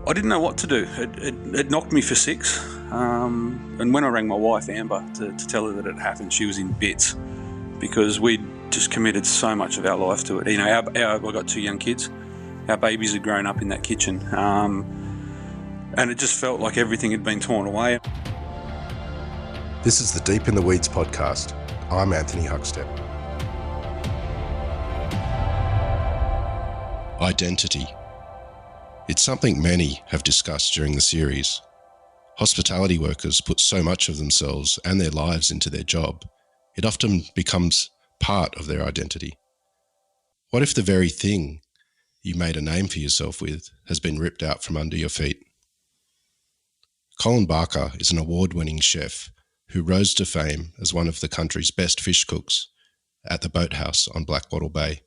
I didn't know what to do. It knocked me for six. And when I rang my wife, Amber, to tell her that it happened, she was in bits because we'd just committed so much of our life to it. You know, I've got two young kids. Our babies had grown up in that kitchen. And it just felt like everything had been torn away. This is the Deep in the Weeds podcast. I'm Anthony Huckstep. Identity. It's something many have discussed during the series. Hospitality workers put so much of themselves and their lives into their job, it often becomes part of their identity. What if the very thing you made a name for yourself with has been ripped out from under your feet? Colin Barker is an award-winning chef who rose to fame as one of the country's best fish cooks at the Boathouse on Blackwattle Bay.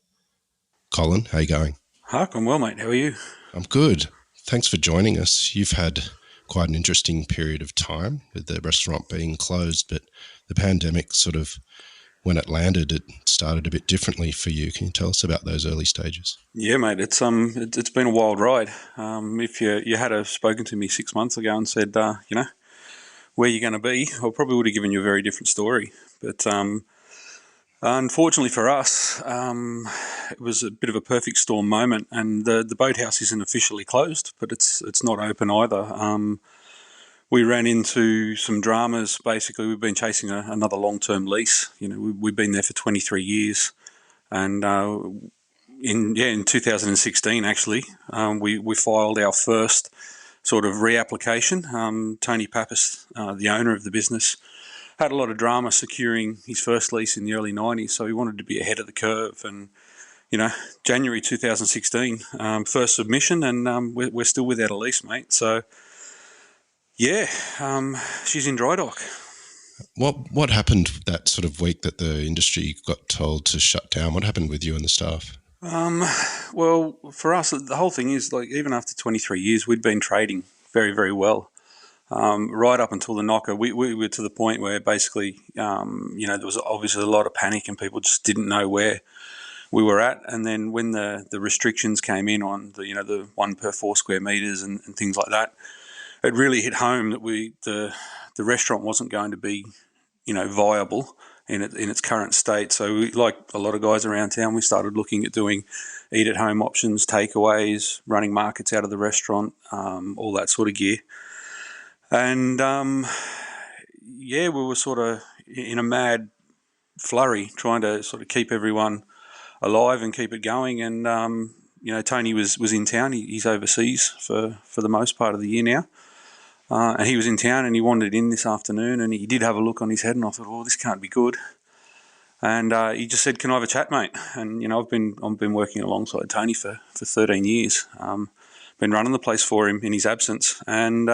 Colin, how you going? Huck, I'm well, mate. How are you? I'm good. Thanks for joining us. You've had quite an interesting period of time with the restaurant being closed, but the pandemic sort of, when it landed, it started a bit differently for you. Can you tell us about those early stages? Yeah, mate. It's been a wild ride. If you had spoken to me 6 months ago and said, where you're going to be, I probably would have given you a very different story. But unfortunately for us, it was a bit of a perfect storm moment, and the boathouse isn't officially closed, but it's not open either. We ran into some dramas. Basically, we've been chasing another long-term lease. You know, we've been there for 23 years, and in 2016, actually, we filed our first sort of reapplication. Tony Pappas, the owner of the business, had a lot of drama securing his first lease in the early 90s, so he wanted to be ahead of the curve. And, January 2016, first submission, and we're still without a lease, mate. So, yeah, she's in dry dock. What happened that sort of week that the industry got told to shut down? What happened with you and the staff? Well, for us, the whole thing is, like, even after 23 years, we'd been trading very, very well. Right up until the knocker, we were to the point where basically, there was obviously a lot of panic and people just didn't know where we were at. And then when the restrictions came in on the 1 per 4 square metres and things like that, it really hit home that the restaurant wasn't going to be, viable in its current state. So we, like a lot of guys around town, we started looking at doing eat-at-home options, takeaways, running markets out of the restaurant, all that sort of gear. And, we were sort of in a mad flurry trying to sort of keep everyone alive and keep it going. And, Tony was in town. He's overseas for the most part of the year now. And he was in town and he wandered in this afternoon and he did have a look on his head and I thought, this can't be good. And he just said, "Can I have a chat, mate?" And, I've been working alongside Tony for 13 years. Been running the place for him in his absence. And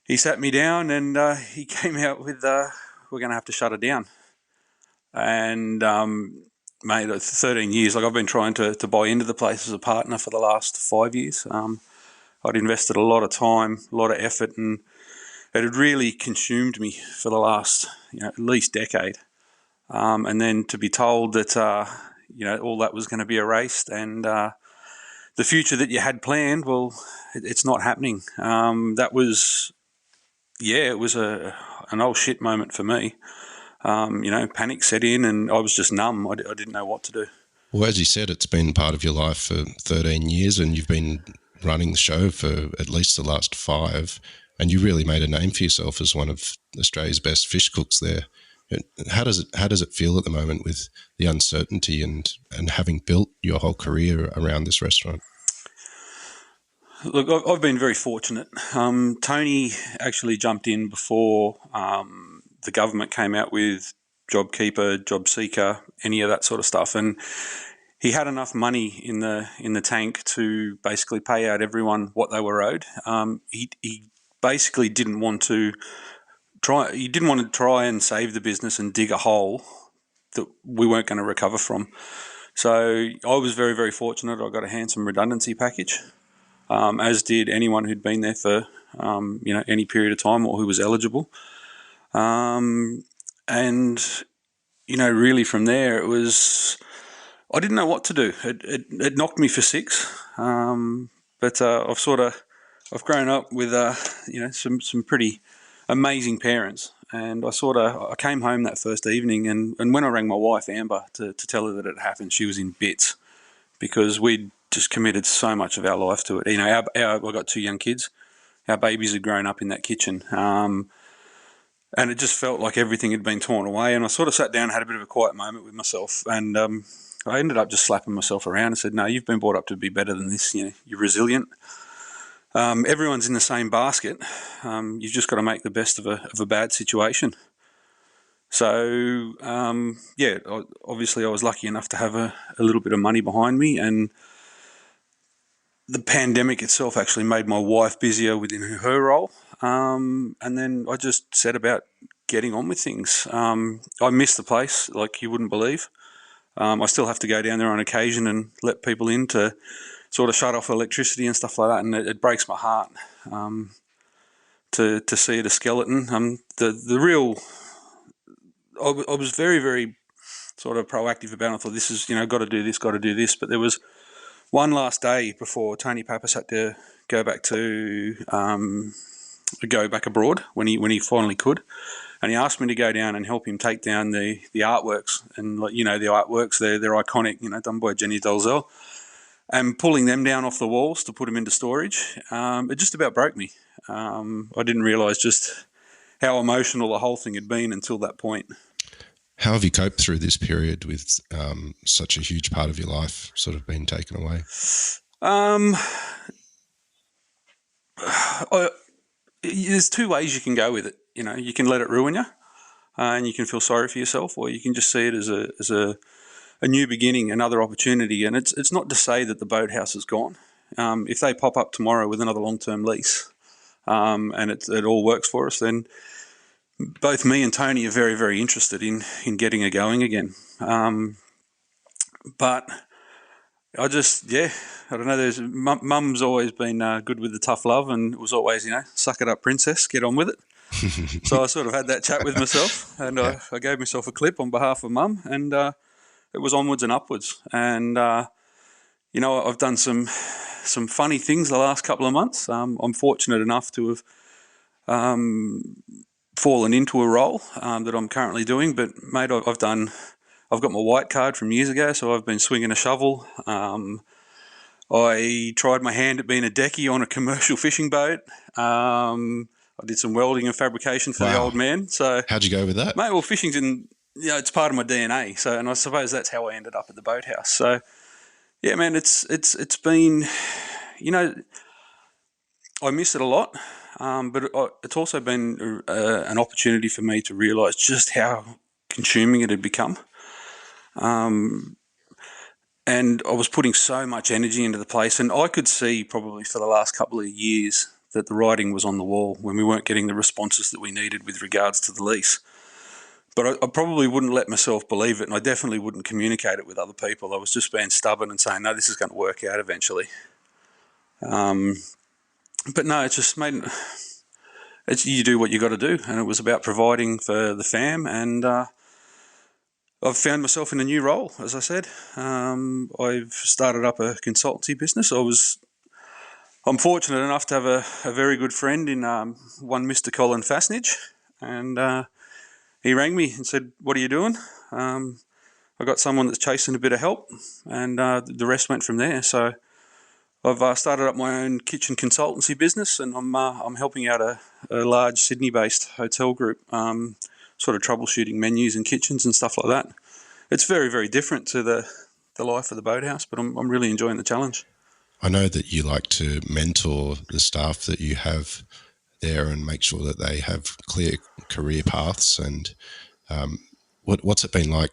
he sat me down and he came out with, "We're going to have to shut it down." And, mate, 13 years, like I've been trying to buy into the place as a partner for the last 5 years. I'd invested a lot of time, a lot of effort, and it had really consumed me for the last, at least decade. And then to be told that, all that was going to be erased and the future that you had planned, well, it's not happening. That was, it was an old shit moment for me. Panic set in and I was just numb. I didn't know what to do. Well, as you said, it's been part of your life for 13 years and you've been running the show for at least the last 5, and you really made a name for yourself as one of Australia's best fish cooks there. How does it feel at the moment with the uncertainty and having built your whole career around this restaurant? Look, I've been very fortunate. Tony actually jumped in before the government came out with JobKeeper, JobSeeker, any of that sort of stuff, and he had enough money in the tank to basically pay out everyone what they were owed. He basically didn't want to try and save the business and dig a hole that we weren't going to recover from. So I was very, very fortunate. I got a handsome redundancy package, as did anyone who'd been there for any period of time or who was eligible. And really from there it was, I didn't know what to do. It knocked me for six, but I've sort of I've grown up with some pretty amazing parents, and I came home that first evening, and when I rang my wife Amber to tell her that it happened, she was in bits because we'd just committed so much of our life to it. I've got two young kids. Our babies had grown up in that kitchen, and it just felt like everything had been torn away. And I sort of sat down and had a bit of a quiet moment with myself, and I ended up just slapping myself around and said, "No, you've been brought up to be better than this. You're resilient. Everyone's in the same basket. You've just got to make the best of a bad situation." So, obviously I was lucky enough to have a little bit of money behind me, and the pandemic itself actually made my wife busier within her role. And then I just set about getting on with things. I miss the place like you wouldn't believe. I still have to go down there on occasion and let people in to sort of shut off electricity and stuff like that, and it breaks my heart to see it a skeleton. I was very, very sort of proactive about it. I thought, this is, got to do this, got to do this. But there was one last day before Tony Pappas had to go back abroad when he finally could, and he asked me to go down and help him take down the artworks. And the artworks, they're iconic, done by Jenny Dolzell, and pulling them down off the walls to put them into storage, it just about broke me. I didn't realise just how emotional the whole thing had been until that point. How have you coped through this period with such a huge part of your life sort of being taken away? There's two ways you can go with it. You can let it ruin you, and you can feel sorry for yourself, or you can just see it as a new beginning, another opportunity. And it's not to say that the Boathouse is gone. If they pop up tomorrow with another long-term lease, and it all works for us, then both me and Tony are very, very interested in getting it going again. But I don't know. Mum's always been good with the tough love, and it was always, suck it up, princess, get on with it. So I sort of had that chat with myself, and I gave myself a clip on behalf of Mum, and it was onwards and upwards. And I've done some funny things the last couple of months. I'm fortunate enough to have fallen into a role that I'm currently doing. But mate, I've got my white card from years ago, so I've been swinging a shovel. I tried my hand at being a decky on a commercial fishing boat. I did some welding and fabrication for the old man. So how'd you go with that, mate? Well, fishing's it's part of my DNA. So, and I suppose that's how I ended up at the Boathouse. So, yeah, man, it's been, I miss it a lot. But it's also been an opportunity for me to realise just how consuming it had become. And I was putting so much energy into the place, and I could see probably for the last couple of years that the writing was on the wall when we weren't getting the responses that we needed with regards to the lease. But I probably wouldn't let myself believe it, and I definitely wouldn't communicate it with other people. I was just being stubborn and saying, no, this is going to work out eventually. But no, it's just made... you do what you got to do, and it was about providing for the fam, and I've found myself in a new role. As I said, I've started up a consultancy business. I'm fortunate enough to have a very good friend in one Mr. Colin Barker, and he rang me and said, "What are you doing?" I got someone that's chasing a bit of help, and the rest went from there. So I've started up my own kitchen consultancy business, and I'm helping out a large Sydney-based hotel group, sort of troubleshooting menus and kitchens and stuff like that. It's very, very different to the life of the Boathouse, but I'm really enjoying the challenge. I know that you like to mentor the staff that you have there and make sure that they have clear career paths. And what's it been like,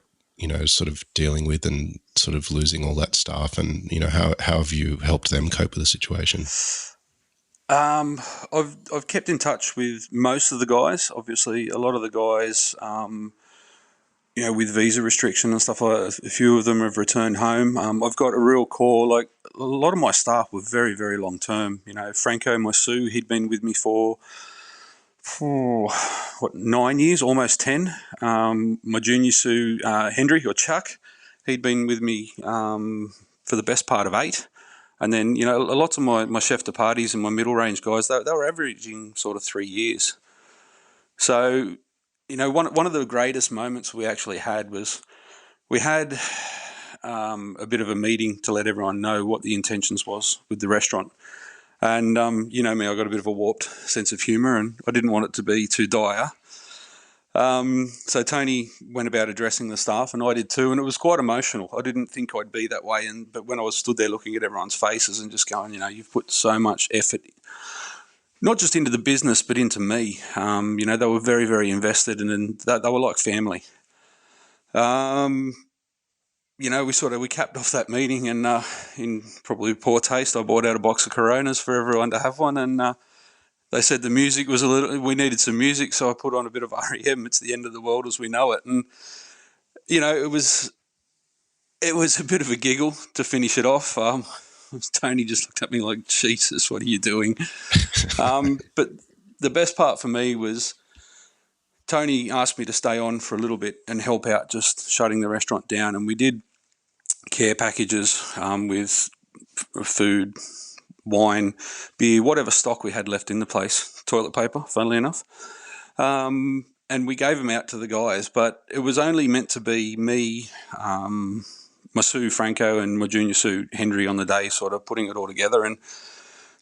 sort of dealing with and sort of losing all that staff, and how have you helped them cope with the situation? I've kept in touch with most of the guys. Obviously, a lot of the guys, with visa restriction and stuff like that, a few of them have returned home. I've got a real core. Like a lot of my staff were very, very long term. Franco, my Sue, he'd been with me for 9 years, almost 10. My junior Sue, Hendry or Chuck, he'd been with me for the best part of 8. And then, lots of my chef de parties and my middle range guys, they were averaging sort of 3 years. So, one of the greatest moments we actually had was we had a bit of a meeting to let everyone know what the intentions was with the restaurant. And you know me, I got a bit of a warped sense of humour, and I didn't want it to be too dire. So Tony went about addressing the staff, and I did too, and it was quite emotional. I didn't think I'd be that way, but when I was stood there looking at everyone's faces and just going, you've put so much effort, not just into the business, but into me. They were very, very invested, and they were like family. We capped off that meeting, and in probably poor taste, I bought out a box of Coronas for everyone to have one, and they said the music was we needed some music, so I put on a bit of REM. It's the end of the world as we know it, and it was a bit of a giggle to finish it off. Tony just looked at me like, Jesus, what are you doing? But the best part for me was Tony asked me to stay on for a little bit and help out just shutting the restaurant down, and we did care packages with food, wine, beer, whatever stock we had left in the place, toilet paper, funnily enough. And we gave them out to the guys, but it was only meant to be me, my Sue Franco and my junior Sue Henry on the day, sort of putting it all together. And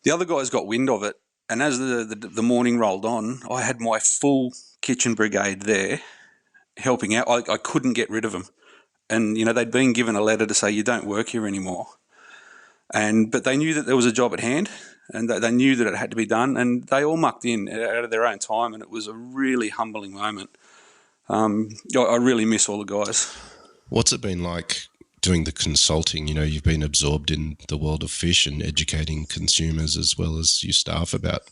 the other guys got wind of it. And as the morning rolled on, I had my full kitchen brigade there helping out. I couldn't get rid of them. And, they'd been given a letter to say, you don't work here anymore. But they knew that there was a job at hand, and they knew that it had to be done, and they all mucked in out of their own time, and it was a really humbling moment. I really miss all the guys. What's it been like doing the consulting? You've been absorbed in the world of fish and educating consumers as well as your staff about,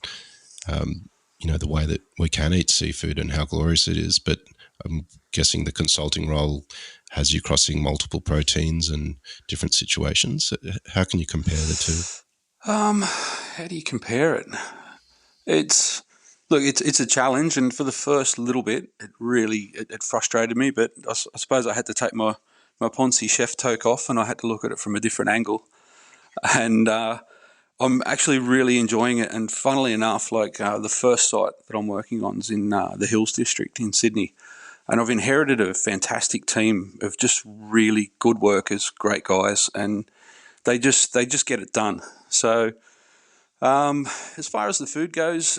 the way that we can eat seafood and how glorious it is. But I'm guessing the consulting role has you crossing multiple proteins and different situations. How can you compare the two? How do you compare it? It's a challenge, and for the first little bit, it really it frustrated me. But I suppose I had to take my Ponzi chef toque off, and I had to look at it from a different angle. And I'm actually really enjoying it. And funnily enough, the first site that I'm working on is in the Hills District in Sydney. And I've inherited a fantastic team of just really good workers, great guys, and they just get it done. So as far as the food goes,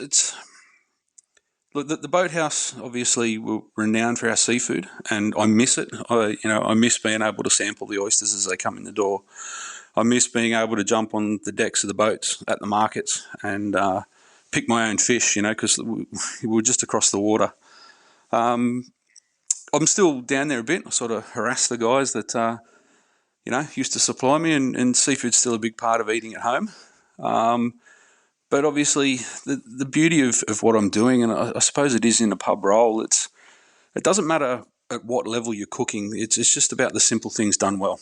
the Boathouse, obviously, we're renowned for our seafood, and I miss it. I miss being able to sample the oysters as they come in the door. I miss being able to jump on the decks of the boats at the markets and pick my own fish, because we're just across the water. I'm still down there a bit. I sort of harass the guys that, used to supply me, and seafood's still a big part of eating at home. But obviously, the beauty of what I'm doing, and I suppose it is in a pub role, it doesn't matter at what level you're cooking. It's just about the simple things done well.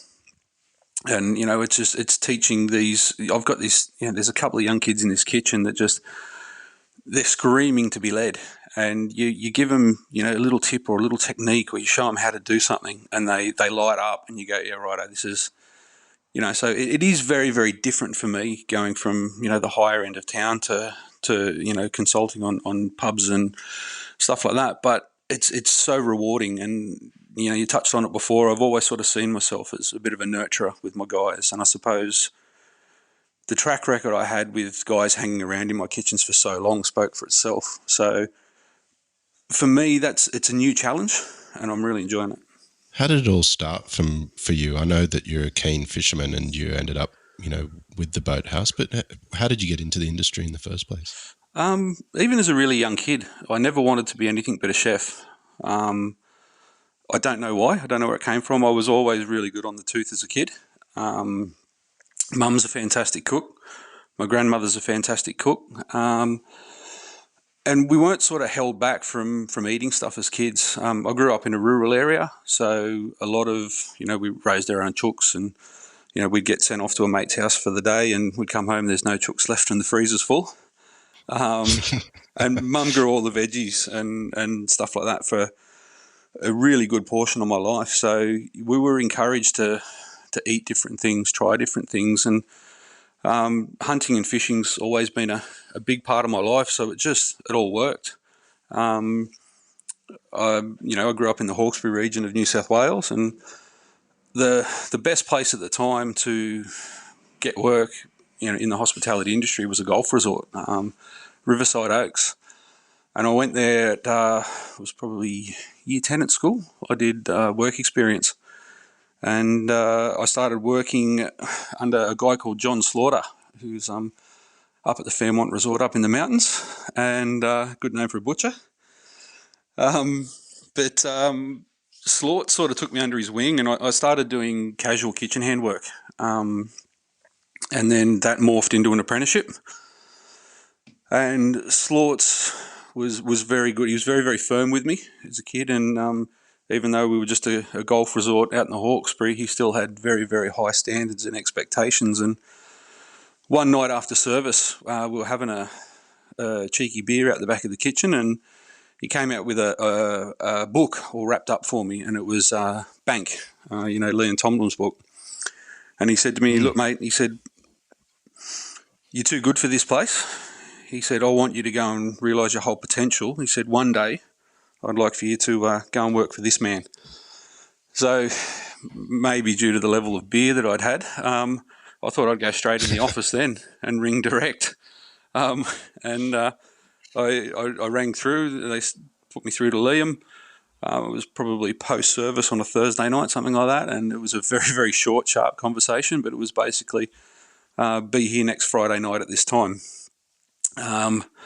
And, it's teaching these. I've got this, there's a couple of young kids in this kitchen that they're screaming to be led. And you give them, a little tip or a little technique, or you show them how to do something, and they light up, and you go, yeah, righto, this is, so it is very, very different for me going from, the higher end of town to consulting on pubs and stuff like that. But it's so rewarding, and, you touched on it before. I've always sort of seen myself as a bit of a nurturer with my guys, and I suppose the track record I had with guys hanging around in my kitchens for so long spoke for itself. So for me, it's a new challenge, and I'm really enjoying it. How did it all start for you? I know that you're a keen fisherman and you ended up, with the Boathouse, but how did you get into the industry in the first place? Even as a really young kid, I never wanted to be anything but a chef. I don't know why. I don't know where it came from. I was always really good on the tooth as a kid. Mum's a fantastic cook. My grandmother's a fantastic cook. And we weren't sort of held back from eating stuff as kids. I grew up in a rural area, so a lot of, we raised our own chooks, and, we'd get sent off to a mate's house for the day, and we'd come home, there's no chooks left and the freezer's full. And Mum grew all the veggies and stuff like that for a really good portion of my life. So we were encouraged to eat different things, try different things, and Hunting and fishing's always been a big part of my life, so it all worked. I grew up in the Hawkesbury region of New South Wales, and the best place at the time to get work, in the hospitality industry was a golf resort, Riverside Oaks. And I went there it was probably year 10 at school. I did work experience. And I started working under a guy called John Slaughter, who's up at the Fairmont Resort up in the mountains, and good name for a butcher. But Slaught sort of took me under his wing, and I started doing casual kitchen hand work. And then that morphed into an apprenticeship. And Slaughts was very good. He was very, very firm with me as a kid, and even though we were just a golf resort out in the Hawkesbury, he still had very, very high standards and expectations. And one night after service, we were having a cheeky beer out the back of the kitchen, and he came out with a book all wrapped up for me, and it was Bank, Leon Tomlin's book. And he said to me, "Look, mate," he said, "you're too good for this place." He said, "I want you to go and realise your whole potential." He said, "One day, I'd like for you to go and work for this man." So maybe due to the level of beer that I'd had, I thought I'd go straight in the office then and ring direct. I rang through. They put me through to Liam. It was probably post-service on a Thursday night, something like that, and it was a very, very short, sharp conversation, but it was basically, be here next Friday night at this time.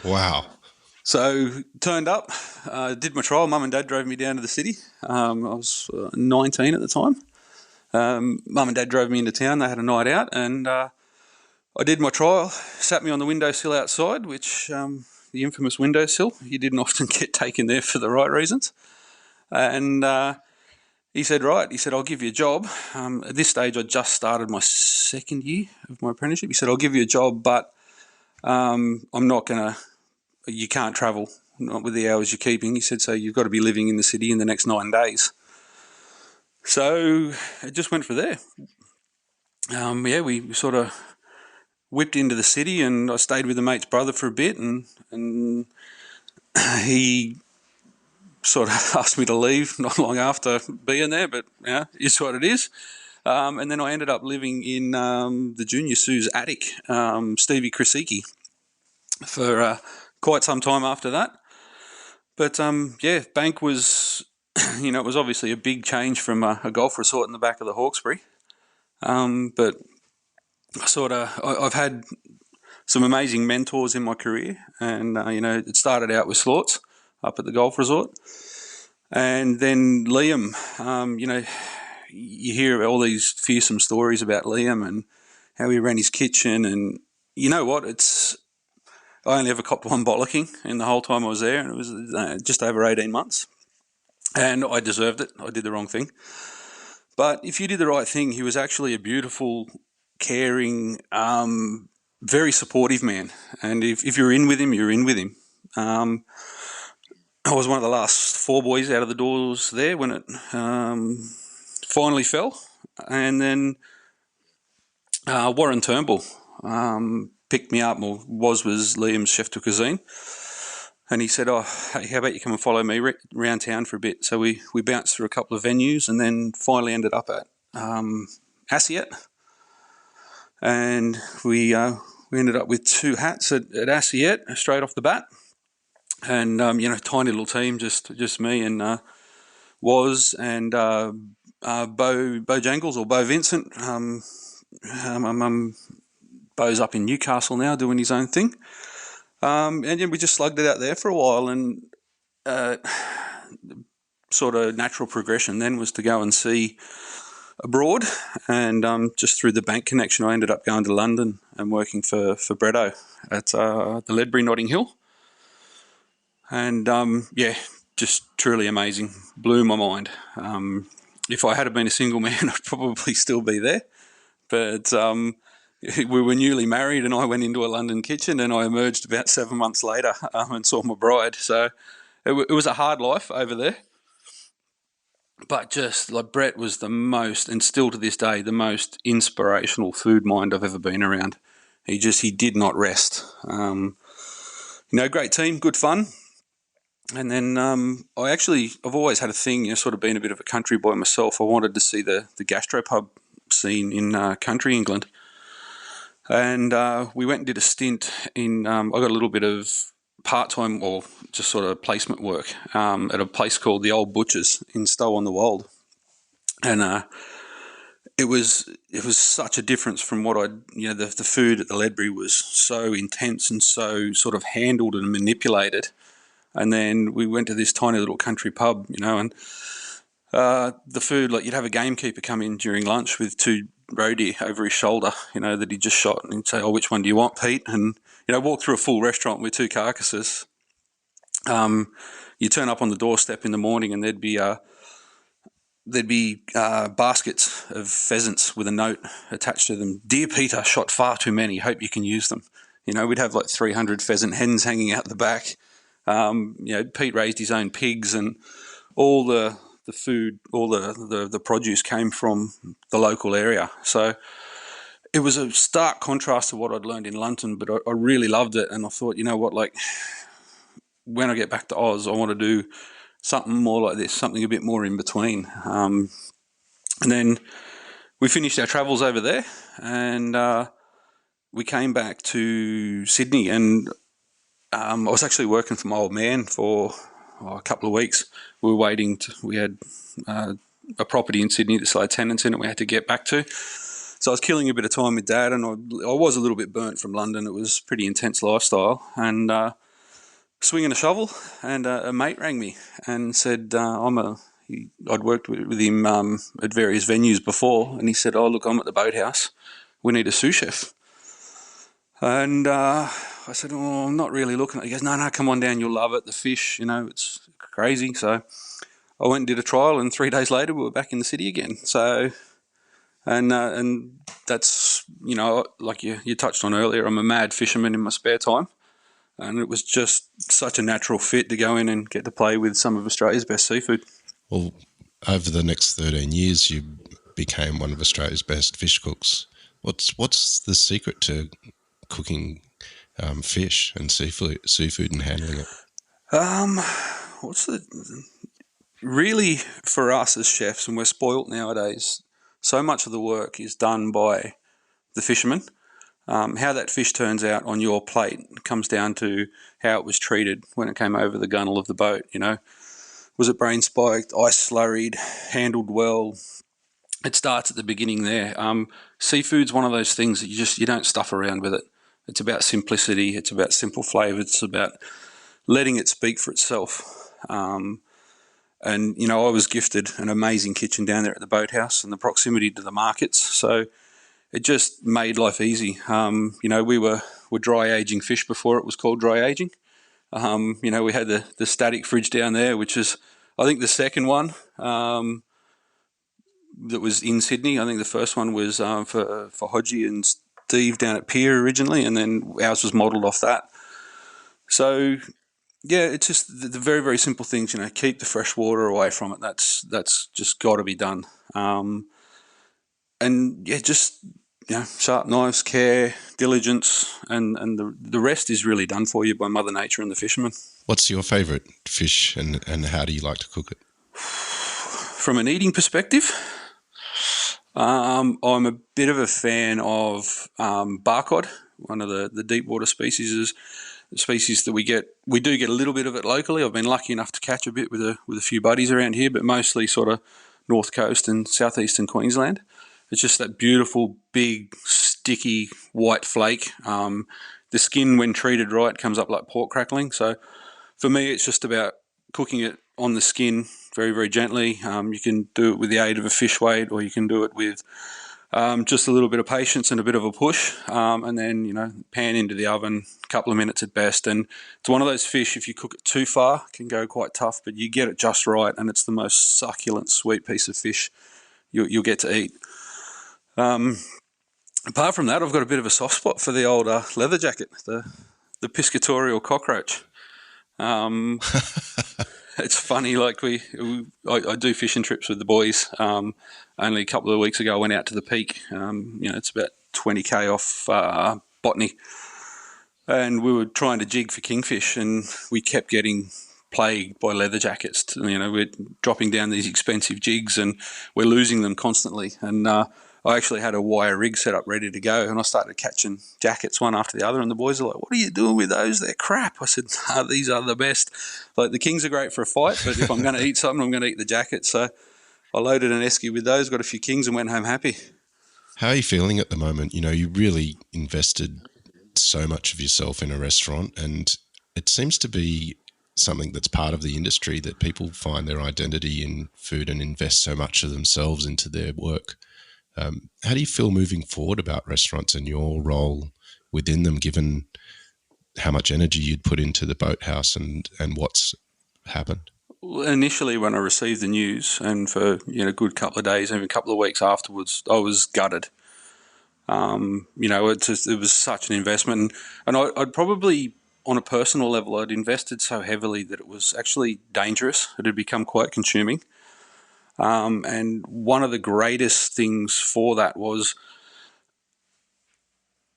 Wow. So turned up, did my trial. Mum and Dad drove me down to the city. I was 19 at the time. Mum and Dad drove me into town. They had a night out, and I did my trial. Sat me on the windowsill outside, which the infamous windowsill. You didn't often get taken there for the right reasons. And he said, "Right," he said, "I'll give you a job." At this stage, I just started my second year of my apprenticeship. He said, "I'll give you a job, but I'm not going to, you can't travel, not with the hours you're keeping." He said, "So you've got to be living in the city in the next 9 days." So it just went for there. We sort of whipped into the city, and I stayed with a mate's brother for a bit, and he sort of asked me to leave not long after being there, but it's what it is. And then I ended up living in the Junior Sue's attic, Stevie Krasicki, for quite some time after that. But Bank was, it was obviously a big change from a golf resort in the back of the Hawkesbury. But I've had some amazing mentors in my career, and it started out with Slaughts up at the golf resort, and then Liam. You hear all these fearsome stories about Liam and how he ran his kitchen, and you know what? I only ever copped one bollocking in the whole time I was there, and it was just over 18 months, and I deserved it. I did the wrong thing. But if you did the right thing, he was actually a beautiful, caring, very supportive man. And if you're in with him, you're in with him. I was one of the last 4 boys out of the doors there when it finally fell. And then Warren Turnbull picked me up, or was Liam's chef de cuisine. And he said, "Oh, hey, how about you come and follow me around town for a bit?" So we bounced through a couple of venues, and then finally ended up at Assiette. And we ended up with 2 hats at Assiette straight off the bat. And, tiny little team, just me and Woz and Bo Jangles, or Bo Vincent. Bo's up in Newcastle now doing his own thing. And we just slugged it out there for a while, and sort of natural progression then was to go and see abroad, and just through the bank connection I ended up going to London and working for Bretto at the Ledbury Notting Hill. And just truly amazing, blew my mind. If I had been a single man, I'd probably still be there, but we were newly married, and I went into a London kitchen, and I emerged about 7 months later and saw my bride. So it was a hard life over there. But just like Brett was the most, and still to this day, the most inspirational food mind I've ever been around. He did not rest. Great team, good fun. And then I've always had a thing, sort of been a bit of a country boy myself. I wanted to see the gastropub scene in country England. And we went and did a stint in, I got a little bit of part-time or just sort of placement work at a place called the Old Butchers in Stow-on-the-Wold. And it was such a difference from what the food at the Ledbury was so intense and so sort of handled and manipulated. And then we went to this tiny little country pub, and the food, like you'd have a gamekeeper come in during lunch with 2 roe deer over his shoulder, that he just shot, and he'd say, "Oh, which one do you want, Pete?" And, walk through a full restaurant with 2 carcasses. You turn up on the doorstep in the morning and there'd be baskets of pheasants with a note attached to them. "Dear Peter, shot far too many. Hope you can use them." We'd have like 300 pheasant hens hanging out the back. Pete raised his own pigs, and all the food, all the produce came from the local area. So it was a stark contrast to what I'd learned in London, but I really loved it. And I thought, like when I get back to Oz, I want to do something more like this, something a bit more in between. And then we finished our travels over there, and we came back to Sydney, and I was actually working for my old man for a couple of weeks. We were waiting. We had a property in Sydney that still had tenants in it we had to get back to. So I was killing a bit of time with Dad, and I was a little bit burnt from London. It was a pretty intense lifestyle. And swinging a shovel, and a mate rang me and said, I'd worked with him at various venues before, and he said, "Oh, look, I'm at the Boathouse. We need a sous chef." And I said, "Oh, I'm not really looking." He goes, No, come on down. You'll love it. The fish, it's crazy. So I went and did a trial, and 3 days later we were back in the city again. So, and that's, like you touched on earlier, I'm a mad fisherman in my spare time. And it was just such a natural fit to go in and get to play with some of Australia's best seafood. Well, over the next 13 years, you became one of Australia's best fish cooks. What's the secret to cooking fish and seafood and handling it? Really, for us as chefs, and we're spoilt nowadays, so much of the work is done by the fishermen. How that fish turns out on your plate comes down to how it was treated when it came over the gunnel of the boat. Was it brain spiked, ice slurried, handled well? It starts at the beginning there. Seafood's one of those things that you don't stuff around with it. It's about simplicity. It's about simple flavour. It's about letting it speak for itself. And I was gifted an amazing kitchen down there at the Boathouse and the proximity to the markets. So it just made life easy. We were dry aging fish before it was called dry aging. We had the static fridge down there, which is, I think, the second one that was in Sydney. I think the first one was for Hodgie and Steve down at Pier originally, and then ours was modelled off that. So, yeah, it's just the very, very simple things, keep the fresh water away from it. That's just got to be done. And yeah, just sharp knives, care, diligence, and the rest is really done for you by Mother Nature and the fishermen. What's your favourite fish, and how do you like to cook it? From an eating perspective, I'm a bit of a fan of barcod. One of the deep water species is the species that we do get a little bit of it locally. I've been lucky enough to catch a bit with a few buddies around here, but mostly sort of north coast and southeastern Queensland. It's just that beautiful, big, sticky white flake. The skin, when treated right, comes up like pork crackling. So for me, it's just about cooking it on the skin very, very gently. You can do it with the aid of a fish weight, or you can do it with just a little bit of patience and a bit of a push. And then, pan into the oven, a couple of minutes at best. And it's one of those fish, if you cook it too far, can go quite tough, but you get it just right, and it's the most succulent, sweet piece of fish you'll get to eat. Apart from that, I've got a bit of a soft spot for the old leather jacket, the piscatorial cockroach. It's funny, like I do fishing trips with the boys. Only a couple of weeks ago I went out to the Peak. It's about 20k off botany, and we were trying to jig for kingfish, and we kept getting plagued by leather jackets. We're dropping down these expensive jigs, and we're losing them constantly. And I actually had a wire rig set up ready to go, and I started catching jackets one after the other, and the boys are like, "What are you doing with those? They're crap." I said, "These are the best. Like, the kings are great for a fight, but if I'm going to eat something, I'm going to eat the jackets." So I loaded an esky with those, got a few kings, and went home happy. How are you feeling at the moment? You really invested so much of yourself in a restaurant, and it seems to be something that's part of the industry, that people find their identity in food and invest so much of themselves into their work. How do you feel moving forward about restaurants and your role within them, given how much energy you'd put into the Boathouse and what's happened? Initially, when I received the news, and for a good couple of days, even a couple of weeks afterwards, I was gutted. It was such an investment, and I'd probably, on a personal level, I'd invested so heavily that it was actually dangerous. It had become quite consuming. And one of the greatest things for that was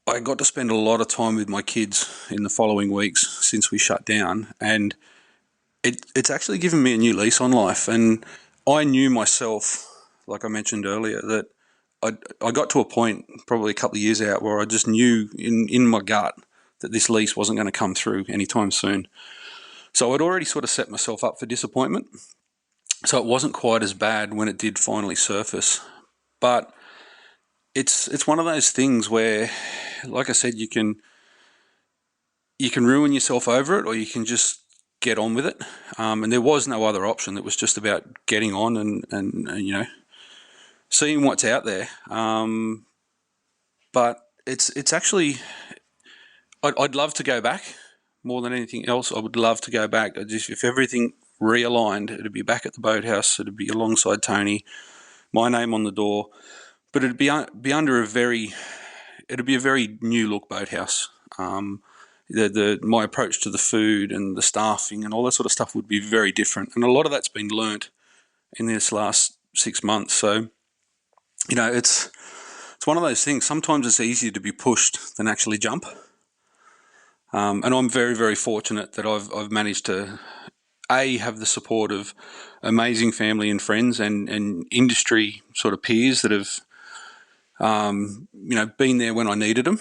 I got to spend a lot of time with my kids in the following weeks since we shut down, and it's actually given me a new lease on life. And I knew myself, like I mentioned earlier, that I got to a point probably a couple of years out where I just knew in my gut that this lease wasn't going to come through anytime soon. So I'd already sort of set myself up for disappointment. So it wasn't quite as bad when it did finally surface. But it's one of those things where, like I said, you can ruin yourself over it, or you can just get on with it. And there was no other option. It was just about getting on and seeing what's out there. But it's actually, I'd love to go back more than anything else. I would love to go back. If everything realigned, it'd be back at the Boathouse. It'd be alongside Tony, my name on the door, but it'd be under it'd be a very new look Boathouse. My approach to the food and the staffing and all that sort of stuff would be very different, and a lot of that's been learnt in this last 6 months. So, it's one of those things. Sometimes it's easier to be pushed than actually jump. And I'm very, very fortunate that I've managed to have the support of amazing family and friends and industry sort of peers that have been there when I needed them.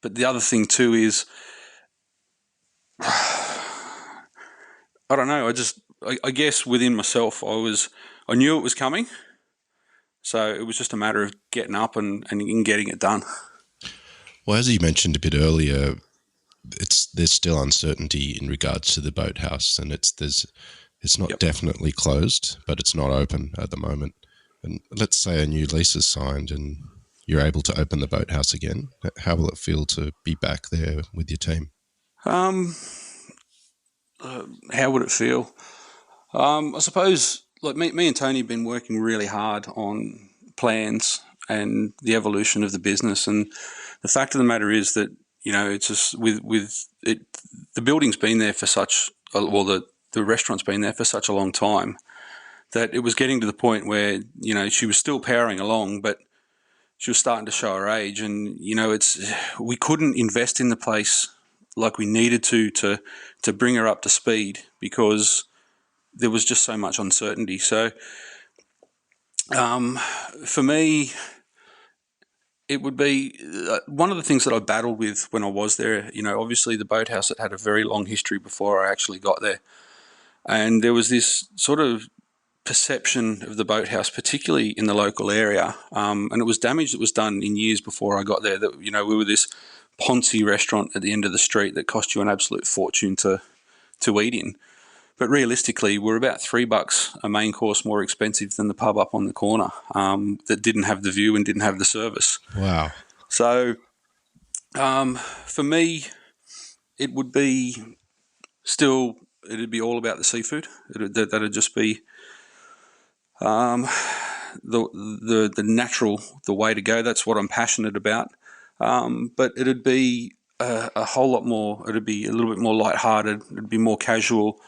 But the other thing too is, I don't know. I guess within myself, I knew it was coming. So it was just a matter of getting up and getting it done. Well, as you mentioned a bit earlier, there's still uncertainty in regards to the Boathouse, and it's not definitely closed, but it's not open at the moment. And let's say a new lease is signed and you're able to open the Boathouse again. How will it feel to be back there with your team? How would it feel? I suppose, like me and Tony have been working really hard on plans and the evolution of the business. And the fact of the matter is that, it's just with it, the building's been there for the restaurant's been there for such a long time that it was getting to the point where, she was still powering along, but she was starting to show her age. And, we couldn't invest in the place like we needed to bring her up to speed because there was just so much uncertainty. So for me, it would be one of the things that I battled with when I was there. Obviously the Boathouse had a very long history before I actually got there. And there was this sort of perception of the Boathouse, particularly in the local area. And it was damage that was done in years before I got there, that, we were this Ponzi restaurant at the end of the street that cost you an absolute fortune to eat in. But realistically, we're about $3 a main course more expensive than the pub up on the corner that didn't have the view and didn't have the service. Wow. So for me, it would be it'd be all about the seafood. That'd just be the natural, the way to go. That's what I'm passionate about. But it'd be a whole lot more. It'd be a little bit more lighthearted. It'd be more casual.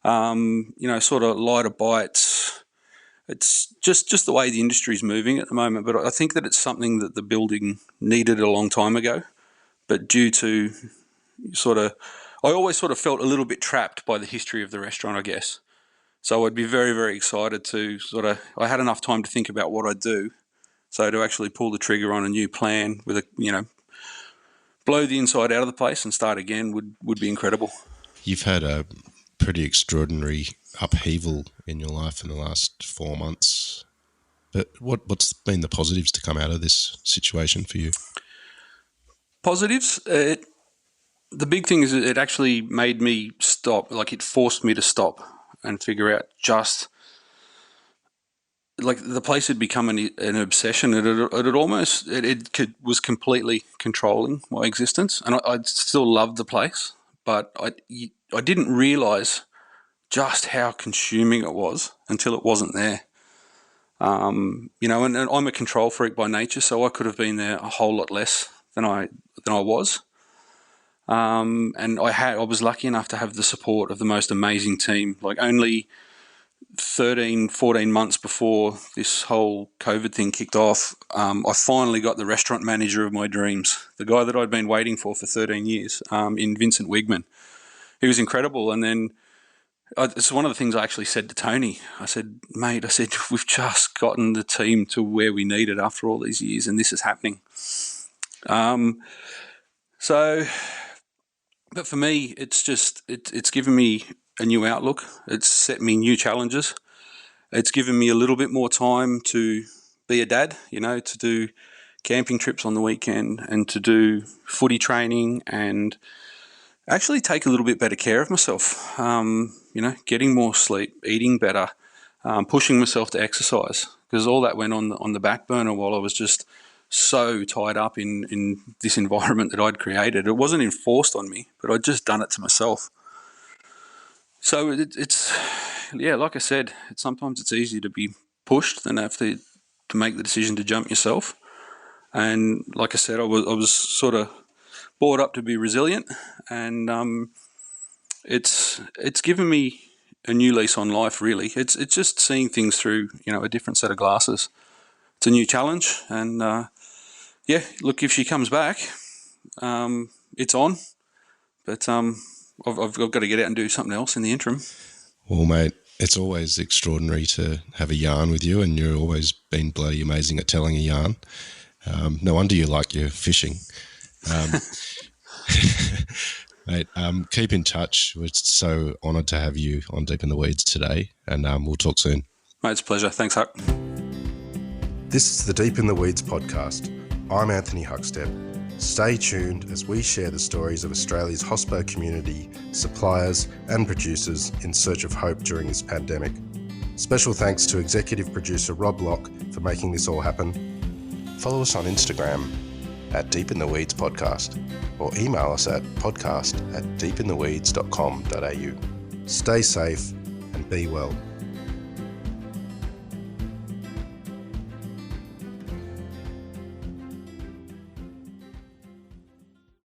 Sort of lighter bites. it's just the way the industry is moving at the moment. But I think that it's something that the building needed a long time ago. But due to I always sort of felt a little bit trapped by the history of the restaurant, I guess. So I'd be very, very excited to I had enough time to think about what I'd do. So to actually pull the trigger on a new plan with blow the inside out of the place and start again would be incredible. You've had a pretty extraordinary upheaval in your life in the last 4 months. But what's been the positives to come out of this situation for you? Positives? The big thing is it actually made me stop. Like, it forced me to stop and figure out just... Like, the place had become an obsession. It was completely controlling my existence. And I still loved the place, but I didn't realise just how consuming it was until it wasn't there. And I'm a control freak by nature, so I could have been there a whole lot less than I was. And I was lucky enough to have the support of the most amazing team. Like, only 13, 14 months before this whole COVID thing kicked off, I finally got the restaurant manager of my dreams, the guy that I'd been waiting for 13 years, in Vincent Wigman. He was incredible. And then it's one of the things I actually said to Tony. I said, mate, we've just gotten the team to where we need it after all these years, and this is happening. But for me, it's given me a new outlook. It's set me new challenges. It's given me a little bit more time to be a dad, to do camping trips on the weekend and to do footy training and actually take a little bit better care of myself. Getting more sleep, eating better, pushing myself to exercise, because all that went on the back burner while I was just so tied up in this environment that I'd created. It wasn't enforced on me, but I'd just done it to myself. So it's like I said, sometimes it's easier to be pushed than have to make the decision to jump yourself. And like I said, I was sort of brought up to be resilient, and it's given me a new lease on life. Really, it's just seeing things through a different set of glasses. It's a new challenge, and look, if she comes back, it's on. But I've got to get out and do something else in the interim. Well, mate, it's always extraordinary to have a yarn with you, and you've always been bloody amazing at telling a yarn. No wonder you like your fishing. Mate, keep in touch. We're so honoured to have you on Deep in the Weeds today, and we'll talk soon. Mate, it's a pleasure. Thanks, Huck. This is the Deep in the Weeds podcast. I'm Anthony Huckstep. Stay tuned as we share the stories of Australia's hospo community, suppliers and producers in search of hope during this pandemic. Special thanks to executive producer Rob Locke for making this all happen. Follow us on Instagram at Deep in the Weeds Podcast, or email us at podcast@deepintheweeds.com.au. Stay safe and be well.